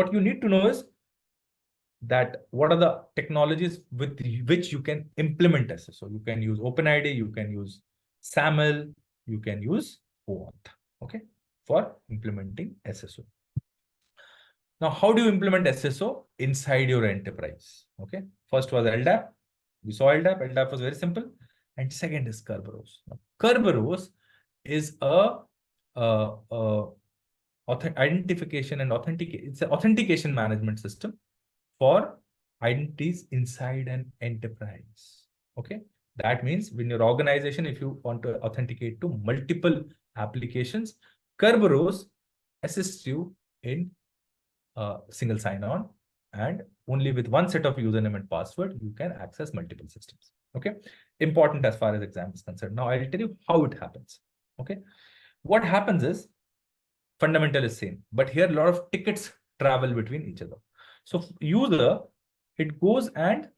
what you need to know is that what are the technologies with which you can implement SSO. You can use OpenID, you can use SAML, you can use OAuth, okay, for implementing SSO. Now, how do you implement SSO inside your enterprise? Okay, first was LDAP. We saw LDAP. LDAP was very simple. And second is Kerberos. Now, Kerberos is identification and authentication. It's an authentication management system for identities inside an enterprise. Okay, that means when your organization, if you want to authenticate to multiple applications, Kerberos assists you in single sign-on, and only with one set of username and password, you can access multiple systems. Okay, important as far as exam is concerned. Now, I'll tell you how it happens. Okay, what happens is fundamental is same, but here a lot of tickets travel between each other. So user, it goes and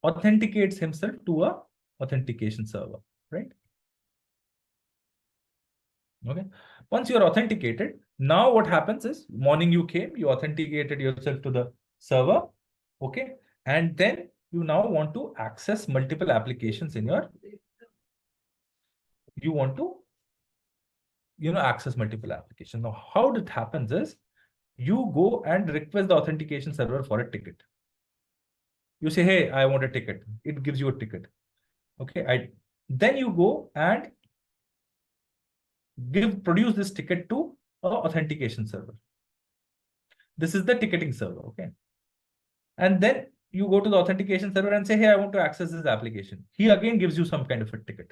authenticates himself to a authentication server, right? Okay. Once you're authenticated, now what happens is morning you came, you authenticated yourself to the server. Okay. And then you now want to access multiple applications in your, you want to, access multiple applications. Now, how it happens is you go and request the authentication server for a ticket. You say, hey, I want a ticket. It gives you a ticket. Okay. Then you go and produce this ticket to an authentication server. This is the ticketing server. Okay. And then you go to the authentication server and say, hey, I want to access this application. He again gives you some kind of a ticket.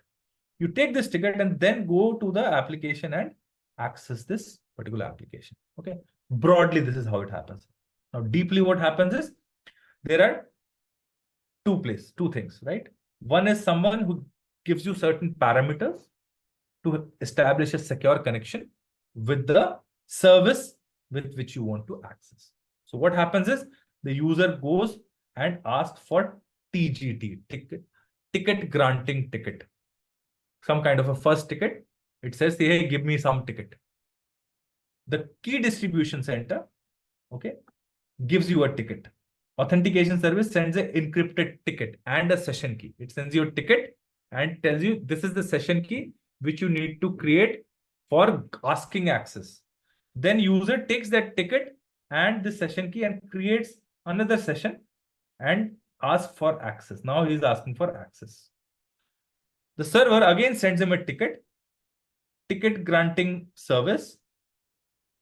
You take this ticket and then go to the application and access this particular application. Okay. Broadly, this is how it happens. Now, deeply, what happens is there are two things, right? One is someone who gives you certain parameters to establish a secure connection with the service with which you want to access. So what happens is the user goes and asks for TGT, ticket granting ticket, some kind of a first ticket. It says, hey, give me some ticket. The key distribution center, okay, gives you a ticket. Authentication service sends an encrypted ticket and a session key. It sends you a ticket and tells you this is the session key which you need to create for asking access. Then user takes that ticket and the session key and creates another session and asks for access. Now he is asking for access. The server again sends him a ticket granting service.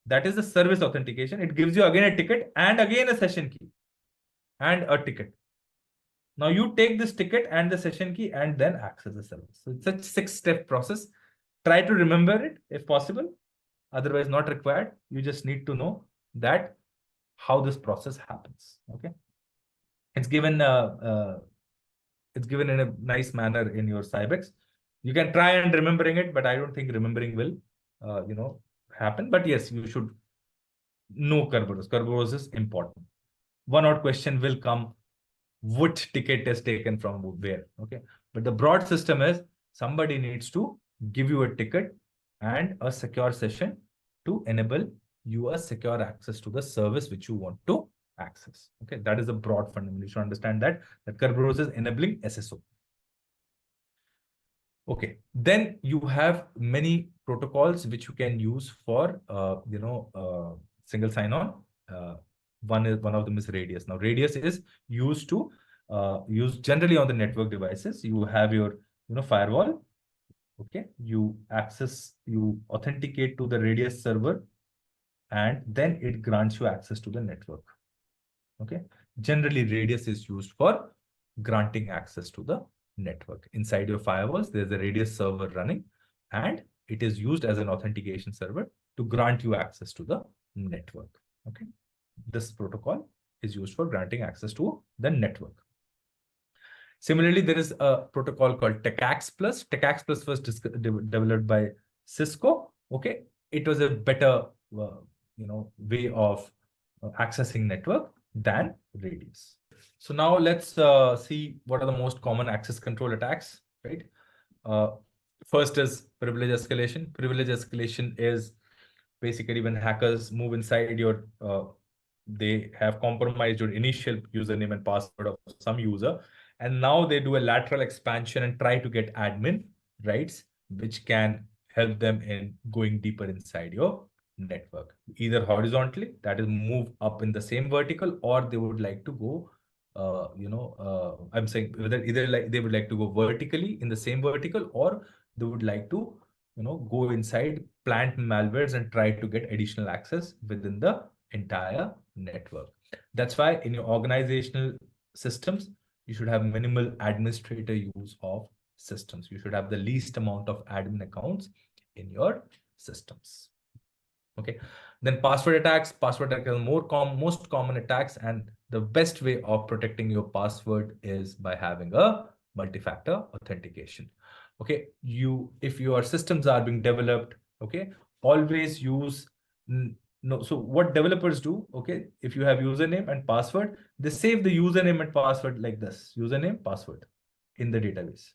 That is the service authentication. It gives you again a ticket and again a session key and a ticket. Now you take this ticket and the session key and then access the service. So it's a 6-step process. Try to remember it if possible. Otherwise, not required. You just need to know that how this process happens. Okay. It's given in a nice manner in your Cybex. You can try and remembering it, but I don't think remembering will, happen. But yes, you should know Kerberos. Kerberos is important. One odd question will come, which ticket is taken from where? Okay. But the broad system is somebody needs to give you a ticket and a secure session to enable you a secure access to the service which you want to access. Okay. That is a broad fundamental. You should understand that Kerberos is enabling SSO. Okay. Then you have many protocols which you can use for, single sign-on. One of them is Radius. Now, Radius is used to used generally on the network devices. You have your firewall. Okay, you authenticate to the Radius server, and then it grants you access to the network. Okay, generally Radius is used for granting access to the network. Inside your firewalls, there's a Radius server running, and it is used as an authentication server to grant you access to the network. Okay. This protocol is used for granting access to the network. Similarly, there is a protocol called TechAx Plus. TechAx Plus was developed by Cisco. Okay, it was a better, way of accessing network than Radius. So now let's see what are the most common access control attacks. Right. First is privilege escalation. Privilege escalation is basically when hackers move inside your they have compromised your initial username and password of some user, and now they do a lateral expansion and try to get admin rights, which can help them in going deeper inside your network, either horizontally, that is move up in the same vertical, or they would like to go, I'm saying whether either like they would like to go vertically in the same vertical, or they would like to, go inside, plant malwares and try to get additional access within the entire network. That's why in your organizational systems, you should have minimal administrator use of systems. You should have the least amount of admin accounts in your systems. Okay. Then password attacks. Password attacks are most common attacks, and the best way of protecting your password is by having a multi-factor authentication. Okay. If your systems are being developed, okay, always use no. So what developers do, okay, if you have username and password, they save the username and password like this: username, password in the database.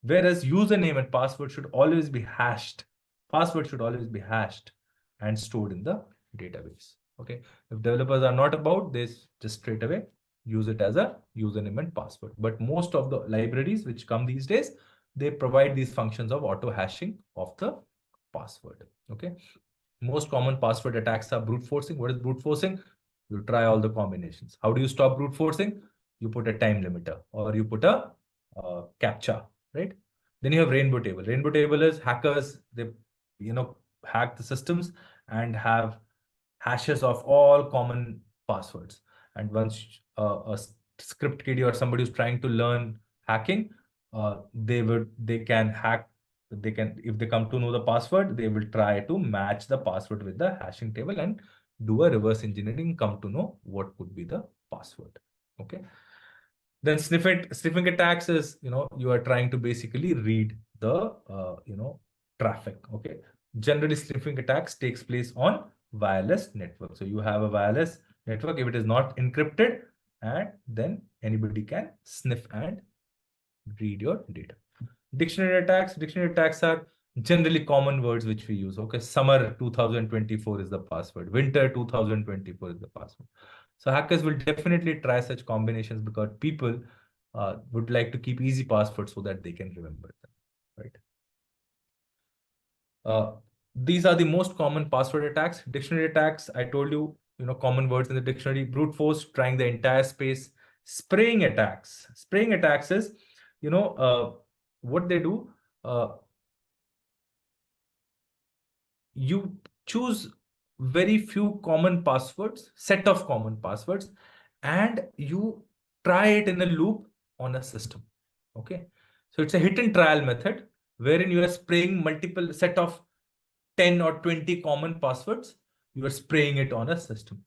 Whereas username and password should always be hashed. Password should always be hashed and stored in the database. Okay. If developers are not about this, just straight away use it as a username and password. But most of the libraries which come these days, they provide these functions of auto hashing of the password. Okay. Most common password attacks are brute forcing. What is brute forcing? You try all the combinations. How do you stop brute forcing? You put a time limiter, or you put a captcha, right? Then you have rainbow table. Rainbow table is hackers, they hack the systems and have hashes of all common passwords. And once a script kiddie or somebody who's trying to learn hacking, they can hack. They can, if they come to know the password, they will try to match the password with the hashing table and do a reverse engineering, come to know what could be the password. Okay. Then sniffing attacks is, you are trying to basically read the traffic. Okay. Generally, sniffing attacks takes place on wireless network. So you have a wireless network, if it is not encrypted, and then anybody can sniff and read your data. Dictionary attacks are generally common words which we use. Okay, summer 2024 is the password, winter 2024 is the password. So hackers will definitely try such combinations because people would like to keep easy passwords so that they can remember them, right? These are the most common password attacks. Dictionary attacks, I told you, common words in the dictionary. Brute force, trying the entire space. Spraying attacks. Spraying attacks is, what they do, you choose very few common passwords, set of common passwords, and you try it in a loop on a system. Okay. So it's a hit and trial method wherein you are spraying multiple set of 10 or 20 common passwords. You are spraying it on a system.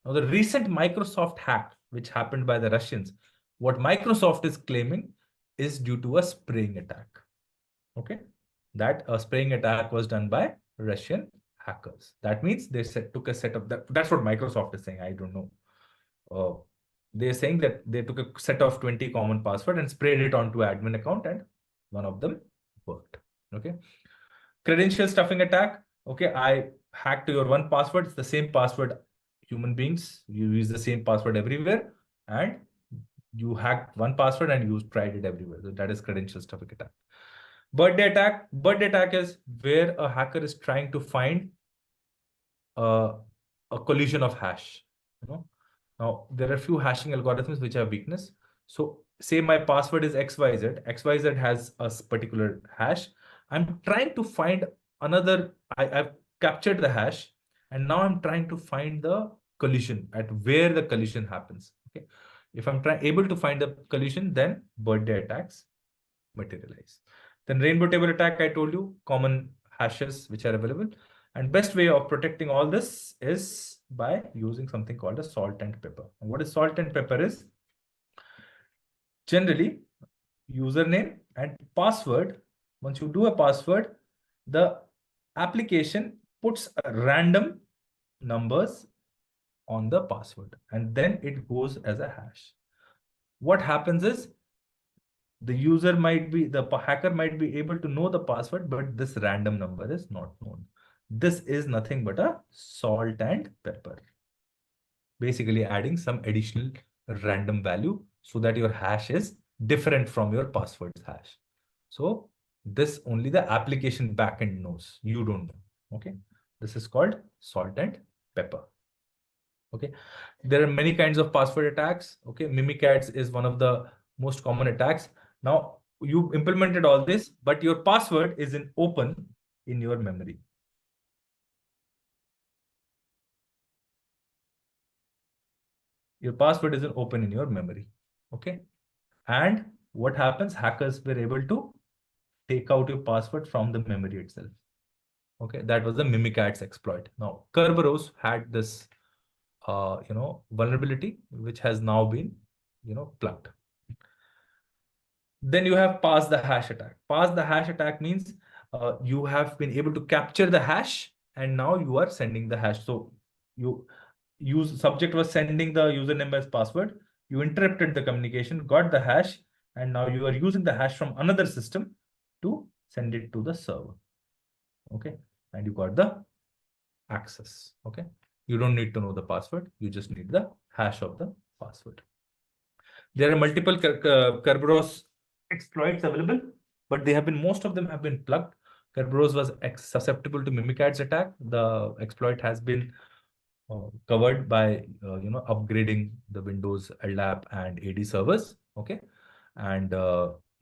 Now, the recent Microsoft hack, which happened by the Russians, what Microsoft is claiming is due to a spraying attack. Okay. That a spraying attack was done by Russian hackers. That means they took a set of that. That's what Microsoft is saying. I don't know. They're saying that they took a set of 20 common password and sprayed it onto admin account, and one of them worked. Okay. Credential stuffing attack. Okay, I hacked your one password. It's the same password. Human beings, you use the same password everywhere, and you hacked one password and you tried it everywhere. So that is credential stuffing attack. Birthday attack. Birthday attack is where a hacker is trying to find a collision of hash. Now there are few hashing algorithms which have weakness. So say my password is XYZ. XYZ has a particular hash. I'm trying to find another. I've captured the hash, and now I'm trying to find the collision at where the collision happens. Okay. If I'm able to find the collision, then birthday attacks materialize. Then rainbow table attack, I told you, common hashes which are available. And best way of protecting all this is by using something called a salt and pepper. And what is salt and pepper is? Generally, username and password. Once you do a password, the application puts random numbers on the password, and then it goes as a hash. What happens is the hacker might be able to know the password, but this random number is not known. This is nothing but a salt and pepper. basically adding some additional random value so that your hash is different from your password's hash. So this only the application backend knows. You don't know. Okay. This is called salt and pepper. Okay. There are many kinds of password attacks. Okay. Mimikatz is one of the most common attacks. Now you implemented all this, but your password is in open in your memory. Your password isn't open in your memory. Okay. And what happens? Hackers were able to take out your password from the memory itself. Okay. That was the Mimikatz exploit. Now, Kerberos had this, vulnerability, which has now been, plugged. Then you have pass the hash attack. Pass the hash attack means you have been able to capture the hash and now you are sending the hash. So you subject was sending the username as password. You interrupted the communication, got the hash, and now you are using the hash from another system to send it to the server. Okay. And you got the access. Okay. You don't need to know the password. You just need the hash of the password. There are multiple Kerberos exploits available, but most of them have been plugged. Kerberos was susceptible to Mimikatz attack. The exploit has been covered by upgrading the Windows LDAP and AD servers. Okay, and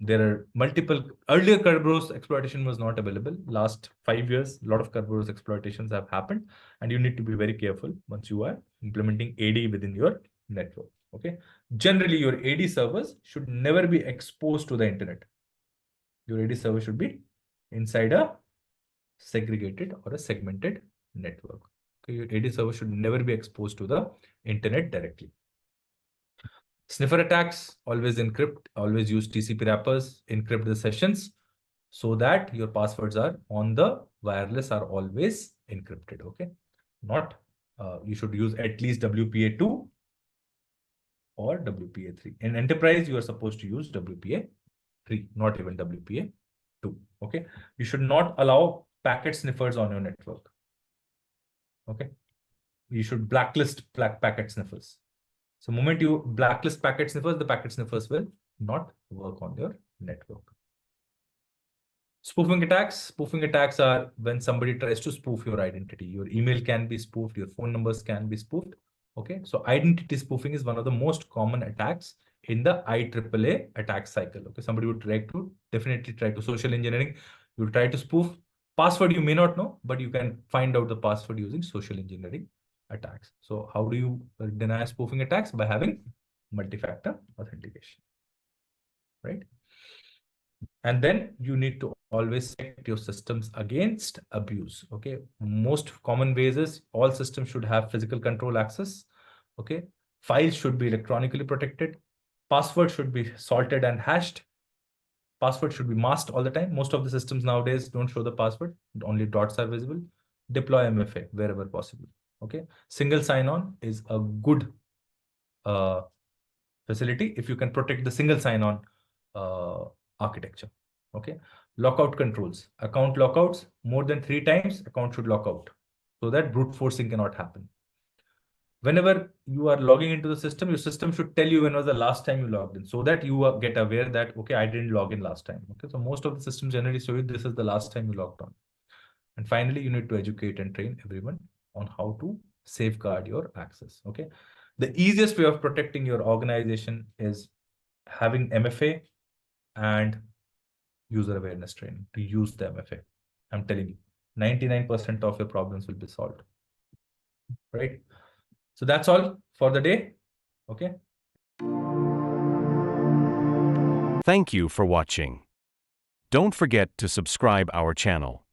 there are multiple. Earlier Kerberos exploitation was not available. Last 5 years, a lot of Kerberos exploitations have happened, and you need to be very careful once you are implementing AD within your network. Okay, generally your AD servers should never be exposed to the internet. Your AD server should be inside a segregated or a segmented network. Okay, your AD server should never be exposed to the internet directly. Sniffer attacks, always encrypt, always use TCP wrappers, encrypt the sessions so that your passwords are on the wireless are always encrypted. Okay, not you should use at least WPA2 or WPA3. In enterprise, you are supposed to use WPA3, not even WPA2. Okay, you should not allow packet sniffers on your network. Okay, you should blacklist packet sniffers. So the moment you blacklist packet sniffers, the packet sniffers will not work on your network. Spoofing attacks. Spoofing attacks are when somebody tries to spoof your identity. Your email can be spoofed, your phone numbers can be spoofed. Okay, so identity spoofing is one of the most common attacks in the IEEE attack cycle. Okay, somebody would definitely try to social engineering. You try to spoof password you may not know, but you can find out the password using social engineering attacks. So how do you deny spoofing attacks? By having multi-factor authentication, right? And then you need to always protect your systems against abuse. Okay, most common ways is all systems should have physical control access. Okay, files should be electronically protected. Password should be salted and hashed. Password should be masked all the time. Most of the systems nowadays don't show the password, only dots are visible. Deploy MFA wherever possible. Okay, single sign-on is a good facility if you can protect the single sign-on architecture. Okay, lockout controls, account lockouts, more than 3 times account should lock out so that brute forcing cannot happen. Whenever you are logging into the system, your system should tell you when was the last time you logged in so that you get aware that, okay, I didn't log in last time. Okay, so most of the systems generally show you this is the last time you logged on. And finally, you need to educate and train everyone on how to safeguard your access. Okay, the easiest way of protecting your organization is having MFA and user awareness training to use the MFA. I'm telling you, 99% of your problems will be solved. Right? So that's all for the day. Okay. Thank you for watching. Don't forget to subscribe our channel.